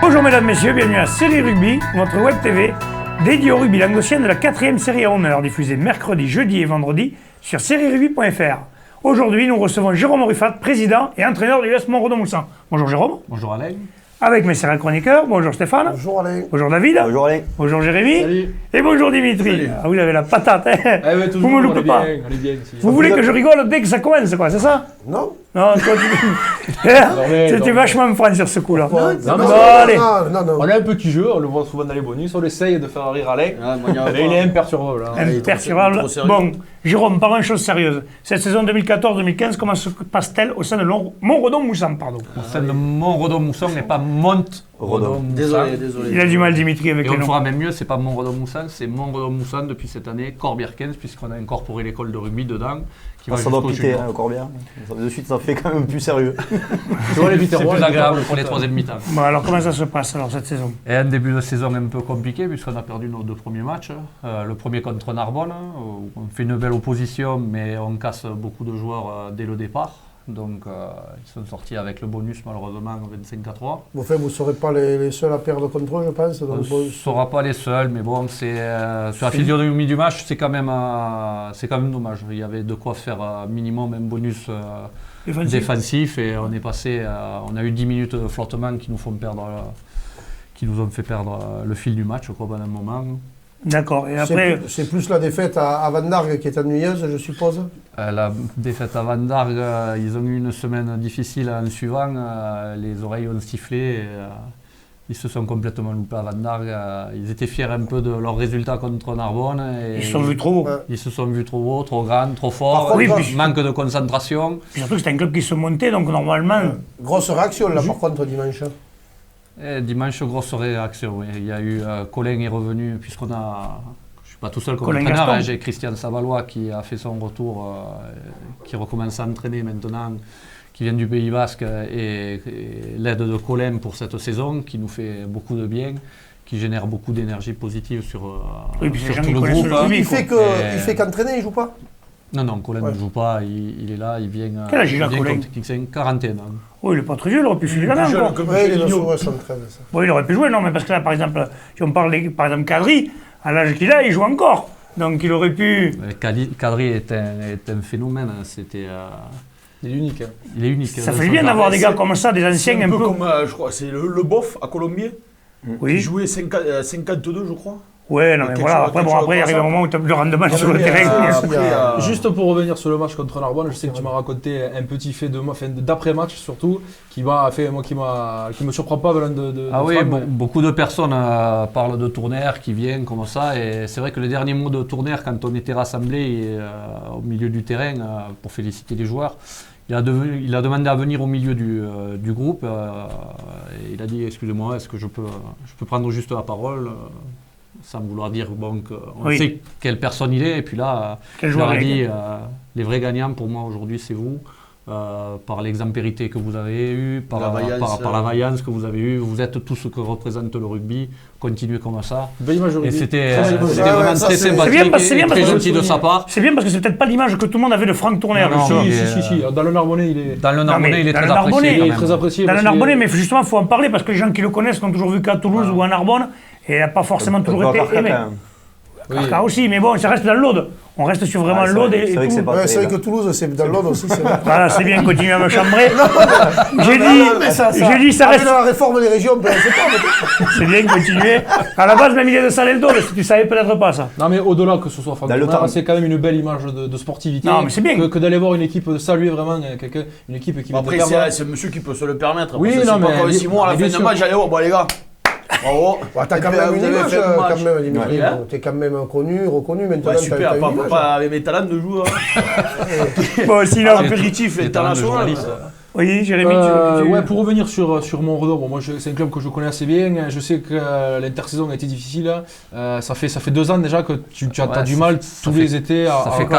Bonjour mesdames, messieurs, bienvenue à Série Rugby, votre web TV dédiée au rugby languedocien de la 4e série à honneur, diffusée mercredi, jeudi et vendredi sur sérierugby.fr. Aujourd'hui, nous recevons Jérôme Ruffat, président et entraîneur du US Montredon-Moussan. Bonjour Jérôme. Bonjour Alain. Avec mes serres chroniqueurs, bonjour Stéphane. Bonjour Alain. Bonjour David. Bonjour Alain. Bonjour Jérémy. Salut. Et bonjour Dimitri. Salut. Ah, vous avez la patate, hein. Ouais, toujours, vous me loupez pas. on est bien ici. Vous voulez que je rigole dès que ça commence, quoi, c'est ça? Non. Non, toi, tu es vachement fan sur ce coup-là. Non, allez. non. On a un petit jeu, on le voit souvent dans les bonus, on essaye de faire rire Alain. Mais il est imperturbable. Imperturbable. Bon, Jérôme, parlons chose sérieuse. Cette saison 2014-2015, comment se passe-t-elle au sein de Montredon-Moussan, pardon? Au sein de Montredon-Moussan et pas Montredon-Moussan. Désolé. Il a du mal, Dimitri, avec Et les on le noms. fera même mieux, c'est pas Montredon-Moussan, c'est Montredon-Moussan depuis cette année, Corbière 15, puisqu'on a incorporé l'école de rugby dedans. Qui va Ça doit jusqu'au piquer junior. encore bien. De suite, ça fait quand même plus sérieux. C'est plus agréable pour les troisième mi-temps. Bon, alors comment ça se passe alors cette saison? Et un début de saison un peu compliqué puisqu'on a perdu nos deux premiers matchs. Le premier contre Narbonne, où on fait une belle opposition mais on casse beaucoup de joueurs dès le départ. Donc ils sont sortis avec le bonus malheureusement 25-3. Enfin, vous ne serez pas les seuls à perdre contre eux, je pense. On ne sera pas les seuls, mais bon, c'est, sur la physionomie du match, c'est quand même dommage. Il y avait de quoi faire minimum un bonus défensif et on est passé, on a eu 10 minutes de flottement qui nous ont fait perdre le fil du match quoi, pendant un moment. D'accord, et après... C'est plus la défaite à Van Dargue qui est ennuyeuse, je suppose. La défaite à Van Dargue, ils ont eu une semaine difficile en suivant, les oreilles ont sifflé, et, ils se sont complètement loupés à Van Dargue. Ils étaient fiers un peu de leurs résultats contre Narbonne. Et Ils se sont vus trop haut. Ils se sont vus trop haut, trop grands, trop forts, manque de concentration. Puis surtout que c'était un club qui se montait, donc normalement... Grosse réaction là par contre dimanche. Et dimanche, grosse réaction. Oui. Il y a eu Colin est revenu, puisqu'on a. Je ne suis pas tout seul comme entraîneur, hein, j'ai Christian Savalois qui a fait son retour, qui recommence à entraîner maintenant, qui vient du Pays Basque, et l'aide de Colin pour cette saison, qui nous fait beaucoup de bien, qui génère beaucoup d'énergie positive sur tout le groupe. Il fait qu'entraîner, il ne joue pas? Non, Colin ne joue pas, il est là, il vient. Quel âge il a, Colin? C'est une quarantaine. Oui, il n'est pas très vieux, il aurait pu filer la main encore. Oui, il est sur 73. Oui, il aurait pu jouer, non, mais parce que là, par exemple, si on parle par exemple Kadri, à l'âge qu'il a, il joue encore. Donc il aurait pu... Kadri est un phénomène, c'était... Il est unique. Il est unique. Ça fait bien d'avoir des gars comme ça, des anciens un peu... comme, je crois, c'est le Boff à Colombier, oui. qui jouait 52, je crois. Ouais, non, mais voilà, après, il arrive un moment où tu as le rendement sur le terrain. Juste pour revenir sur le match contre Narbonne, je sais que tu m'as raconté un petit fait d'après-match surtout, qui me surprend pas venant de Ah oui, Franck, beaucoup de personnes parlent de Tourner qui vient comme ça, et c'est vrai que le dernier mot de Tourner, quand on était rassemblés au milieu du terrain pour féliciter les joueurs, il a demandé à venir au milieu du groupe, et il a dit excusez-moi, est-ce que je peux prendre juste la parole sans vouloir dire qu'on sait quelle personne il est, et puis là, il a dit les vrais gagnants pour moi aujourd'hui c'est vous, par l'exemplarité que vous avez eue, par la vaillance que vous avez eue, vous êtes tout ce que représente le rugby, continuez comme ça. Et c'était vraiment très sympathique et très gentil de sa part. C'est bien parce que c'est peut-être pas l'image que tout le monde avait de Franck Tourner. Si, dans le Narbonnais il est... Dans le Narbonnais il est très apprécié. Dans le Narbonnais, mais justement il faut en parler parce que les gens qui le connaissent l'ont toujours vu qu'à Toulouse ou à Narbonne, et il n'a pas forcément toujours été aimé. Carca aussi, mais bon, ça reste dans l'Aude. On reste sur vraiment l'Aude et tout. C'est vrai que Toulouse, c'est dans l'Aude aussi. Voilà, c'est bien, continuer à me chambrer. J'ai dit, ça reste... la réforme des régions, c'est pas. C'est bien, continuer. À la base, même il est de Salento, tu savais peut-être pas ça. Non, mais au-delà que ce soit Franck Tourner, c'est quand même une belle image de sportivité. Non, mais c'est bien. Que d'aller voir une équipe, de saluer vraiment une équipe qui va après, c'est monsieur qui peut se le permettre. Oui, non, mais. Quand Simon, à la fin du match, allez, bon, les gars. Bravo. T'as quand même une image, Dimitri. T'es quand même connu, reconnu maintenant. Ouais, super, pas avec mes talents de joueur. Bon, sinon, apéritif international. Oui, Jérémy, pour revenir sur Montredon, moi c'est un club que je connais assez bien. Je sais que l'intersaison a été difficile. Ça fait 2 ans déjà que tu as du mal tous les étés.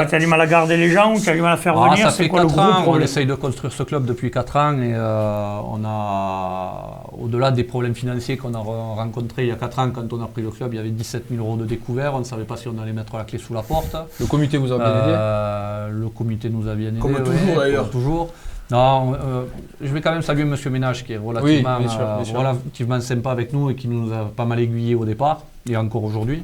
Tu as du mal à garder les gens, tu as du mal à faire venir. Ça fait 4 ans, on essaye de construire ce club depuis 4 ans et on a, au-delà des problèmes financiers qu'on a rencontrés il y a 4 ans quand on a pris le club, il y avait 17 000 € de découvert, on ne savait pas si on allait mettre la clé sous la porte. Le comité vous a bien aidé. Le comité nous a bien aidé. Comme toujours d'ailleurs. Toujours. Non, je vais quand même saluer Monsieur Ménage qui est relativement, bien sûr. relativement sympa avec nous et qui nous a pas mal aiguillé au départ et encore aujourd'hui.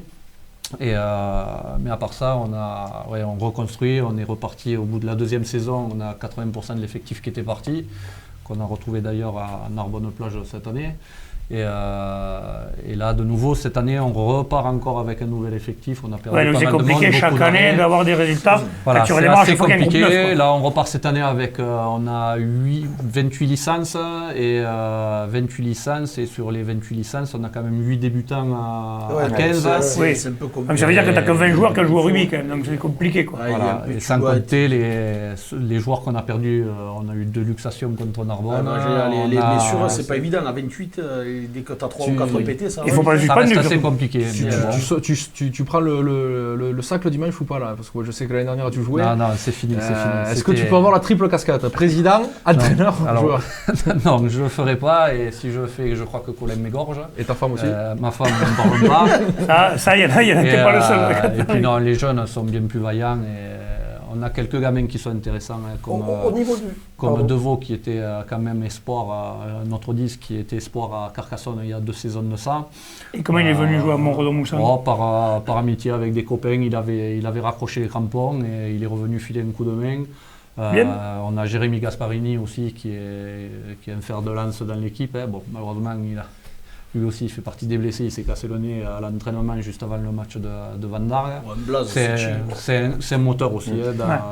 Mais à part ça, on reconstruit, on est reparti au bout de la deuxième saison, on a 80% de l'effectif qui était parti, qu'on a retrouvé d'ailleurs à Narbonne-Plage cette année. Et là, de nouveau, cette année, on repart encore avec un nouvel effectif. On a perdu pas mal de monde. C'est compliqué chaque année d'avoir des résultats. Voilà, c'est assez compliqué. Là, on repart cette année avec, on a 28 licences et 28 licences. Et sur les 28 licences, on a quand même 8 débutants à 15. C'est un peu compliqué. Ça veut dire que tu n'as que 20 joueurs qui jouent au rugby, quand même. Donc c'est compliqué, quoi. Voilà. Et sans compter les joueurs qu'on a perdus. On a eu 2 luxations contre Narbonne. Les blessures, c'est pas évident. À 28, dès que tu as 3 ou 4 pétés, ça reste assez compliqué. Tu prends le sac le dimanche ou pas là? Parce que je sais que l'année dernière tu jouais. Non, c'est fini. Est-ce que tu peux avoir la triple casquette? Président, entraîneur, joueur? Non, je ne le ferai pas. Et si je le fais, je crois que Colin m'égorge. Et ta femme aussi? Ma femme ne parle pas. Ça, il y en a qui n'est pas le seul. Et puis non, les jeunes sont bien plus vaillants. On a quelques gamins qui sont intéressants, comme Deveau qui était quand même espoir, notre 10 qui était espoir à Carcassonne il y a 2 saisons de ça. Et comment il est venu jouer à Montredon-Moussan? Par amitié avec des copains, il avait raccroché les crampons et il est revenu filer un coup de main. On a Jérémy Gasparini aussi qui est un fer de lance dans l'équipe. Bon, malheureusement, lui aussi, il fait partie des blessés. Il s'est cassé le nez à l'entraînement juste avant le match de Van Darg. C'est un moteur aussi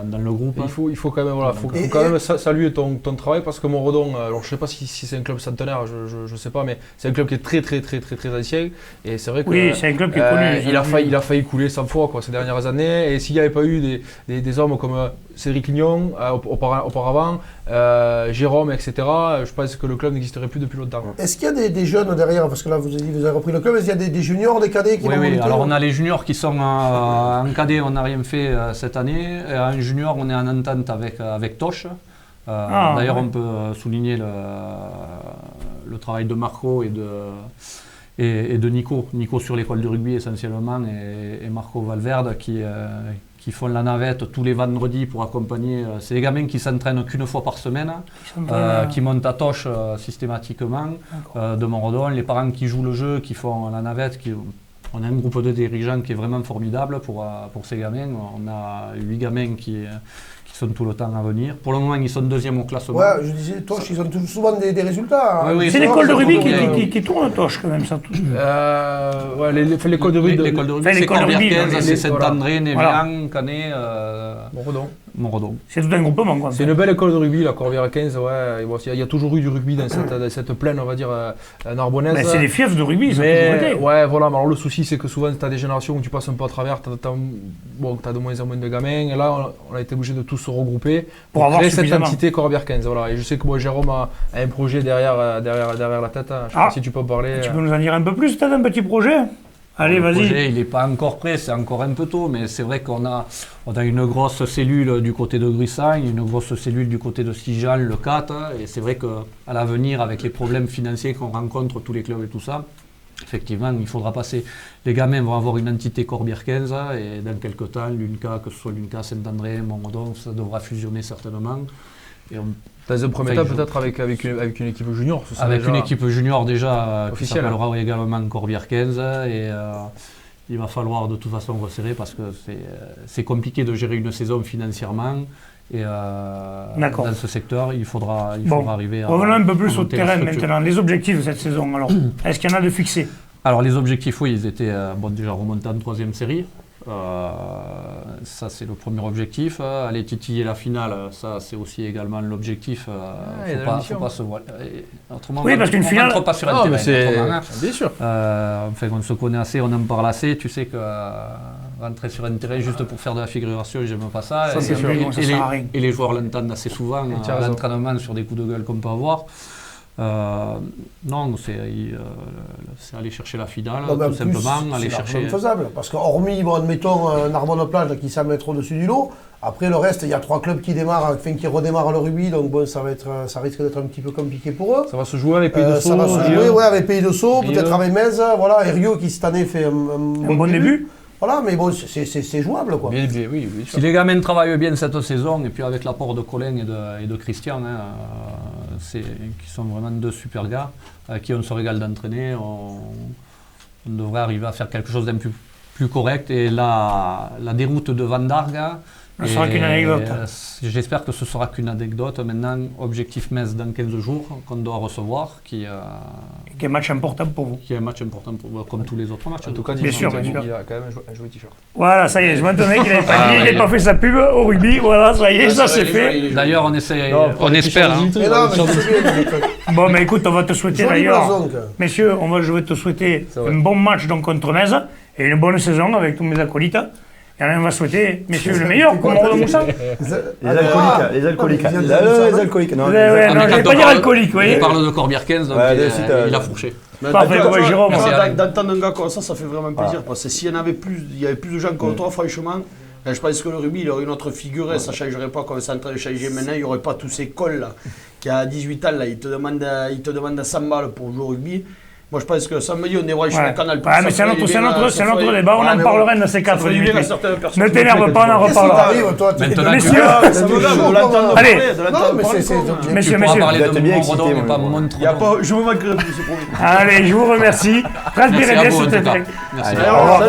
dans le groupe. Il faut quand même, saluer ton travail parce que Montredon, alors je ne sais pas si c'est un club centenaire, je ne sais pas, mais c'est un club qui est très ancien. Et c'est vrai que c'est un club qui est connu. Il a failli couler 100 fois ces dernières années. Et s'il n'y avait pas eu des hommes comme Cédric Lignon auparavant, Jérôme, etc., je pense que le club n'existerait plus depuis longtemps. Est-ce qu'il y a des jeunes derrière? Parce que là, vous avez repris le club. Est-ce qu'il y a des juniors, des cadets qui vont monter? Alors on a les juniors qui sont en cadet, on n'a rien fait cette année. Et en junior, on est en entente avec Toche. D'ailleurs, on peut souligner le travail de Marco et de Nico. Nico sur l'école de rugby essentiellement et Marco Valverde qui font la navette tous les vendredis pour accompagner. C'est des gamins qui s'entraînent qu'une fois par semaine, qui montent à Toche systématiquement de Montredon. Les parents qui jouent le jeu, qui font la navette, on a un groupe de dirigeants qui est vraiment formidable pour ces gamins. On a 8 gamins qui sont tout le temps à venir. Pour le moment, ils sont 2e au classement. Ouais, je disais, Toche, ils ont souvent des résultats. Oui, c'est l'école de rugby qui tourne Toche quand même, ça. L'école de rugby. L'école de rugby, c'est Corbière-15, c'est Saint-André, Névian, Canet, Montredon. C'est tout un groupement, quoi. C'est une belle école de rugby, la Corbière-15. Ouais. Il y a toujours eu du rugby dans cette plaine, on va dire, narbonnaise. Mais c'est des fiefs de rugby, ça. Ouais, voilà. Mais alors le souci, c'est que souvent, tu as des générations où tu passes un peu à travers, tu as de moins en moins de gamins. Et là, on a été obligé de tous se regrouper pour créer cette entité Corbière-15. Voilà. Et je sais que moi, Jérôme a un projet derrière la tête. Je ne sais pas si tu peux en parler. Tu peux nous en dire un peu plus, tu as un petit projet? Allez, vas-y. Le projet, il n'est pas encore prêt, c'est encore un peu tôt, mais c'est vrai qu'on a une grosse cellule du côté de Gruissagne, une grosse cellule du côté de Sijan, le 4, et c'est vrai qu'à l'avenir, avec les problèmes financiers qu'on rencontre, tous les clubs et tout ça, effectivement, il faudra passer. Les gamins vont avoir une entité Corbière 15, et dans quelques temps, l'UNCA, que ce soit l'UNCA, Saint-André, Montredon, ça devra fusionner certainement. Dans un premier temps, peut-être avec une équipe junior. Avec une équipe junior déjà, qui s'appellera également Corbière 15. Et il va falloir de toute façon resserrer parce que c'est compliqué de gérer une saison financièrement. Et dans ce secteur, il faudra arriver à. Revenons un peu plus au terrain maintenant. Les objectifs de cette saison, alors, est-ce qu'il y en a de fixés? Alors, les objectifs, oui, ils étaient déjà remontés en 3e série. Ça c'est le premier objectif. Aller titiller la finale, ça c'est aussi également l'objectif. Faut pas se voiler. Autrement, oui, parce qu'une finale, on ne rentre pas sur un terrain. Bien sûr. Enfin, on se connaît assez, on en parle assez. Tu sais que rentrer sur un terrain juste pour faire de la figuration, j'aime pas ça. Ça c'est sûr. Et les joueurs l'entendent assez souvent à l'entraînement sur des coups de gueule qu'on peut avoir. Non, c'est aller chercher la finale, tout simplement. Aller chercher. C'est faisable, parce qu'hormis, admettons, Narbonne-Plage qui semble être au-dessus du lot, après le reste, il y a 3 clubs qui redémarrent le rugby, donc bon, ça risque d'être un petit peu compliqué pour eux. Ça va se jouer avec Pays de Sceaux. Ça va se jouer avec Pays de Sceaux, peut-être avec Metz, voilà, et Rio qui cette année fait un bon début. Voilà, mais bon, c'est jouable, quoi. Bien, oui, bien sûr. Si les gamins travaillent bien cette saison, et puis avec l'apport de Colin et de Christian, qui sont vraiment deux super gars, avec qui on se régale d'entraîner, on devrait arriver à faire quelque chose d'un plus correct. Et la déroute de Van Darga, Ce sera qu'une anecdote. J'espère que ce sera qu'une anecdote. Maintenant, objectif Metz dans 15 jours, qu'on doit recevoir, qui est un match important pour vous. Qui est un match important pour vous, comme tous les autres matchs. En tout cas, bien sûr. Il a quand même un joli t-shirt. Voilà, ça y est, je m'entendais qu'il n'avait pas fait sa pub au rugby. Voilà, ça y est, ça c'est fait. D'ailleurs, on espère. Bon, mais écoute, on va te souhaiter d'ailleurs, messieurs, je vais te souhaiter un bon match donc contre Metz et une bonne saison avec tous mes acolytes. Et on va souhaiter, messieurs, le meilleur, comme on Moussa. Les alcooliques. Non, je ne vais pas dire alcoolique, vous voyez. On parle de Corbière 15, donc il a fourché. Parfait, Jérôme. D'entendre un gars comme ça fait vraiment plaisir. Parce que s'il y en avait plus, il y avait plus de gens comme toi, franchement. Je pense que le rugby, il aurait une autre figure, ça ne changerait pas comme c'est en train de changer maintenant. Il n'y aurait pas tous ces cols là, qui à 18 ans, là, il te demande 100 balles pour jouer au rugby. Moi, je pense que ça me dit, on est branché sur le canal. Ouais, mais c'est notre débat, on en parlera de ces 4 minutes. Ne t'énerve pas, on en reparlera. Messieurs, allez, messieurs, je vous manquerai plus, c'est promis. Allez, je vous remercie. Transpirez bien, s'il te plaît. Merci. Au revoir.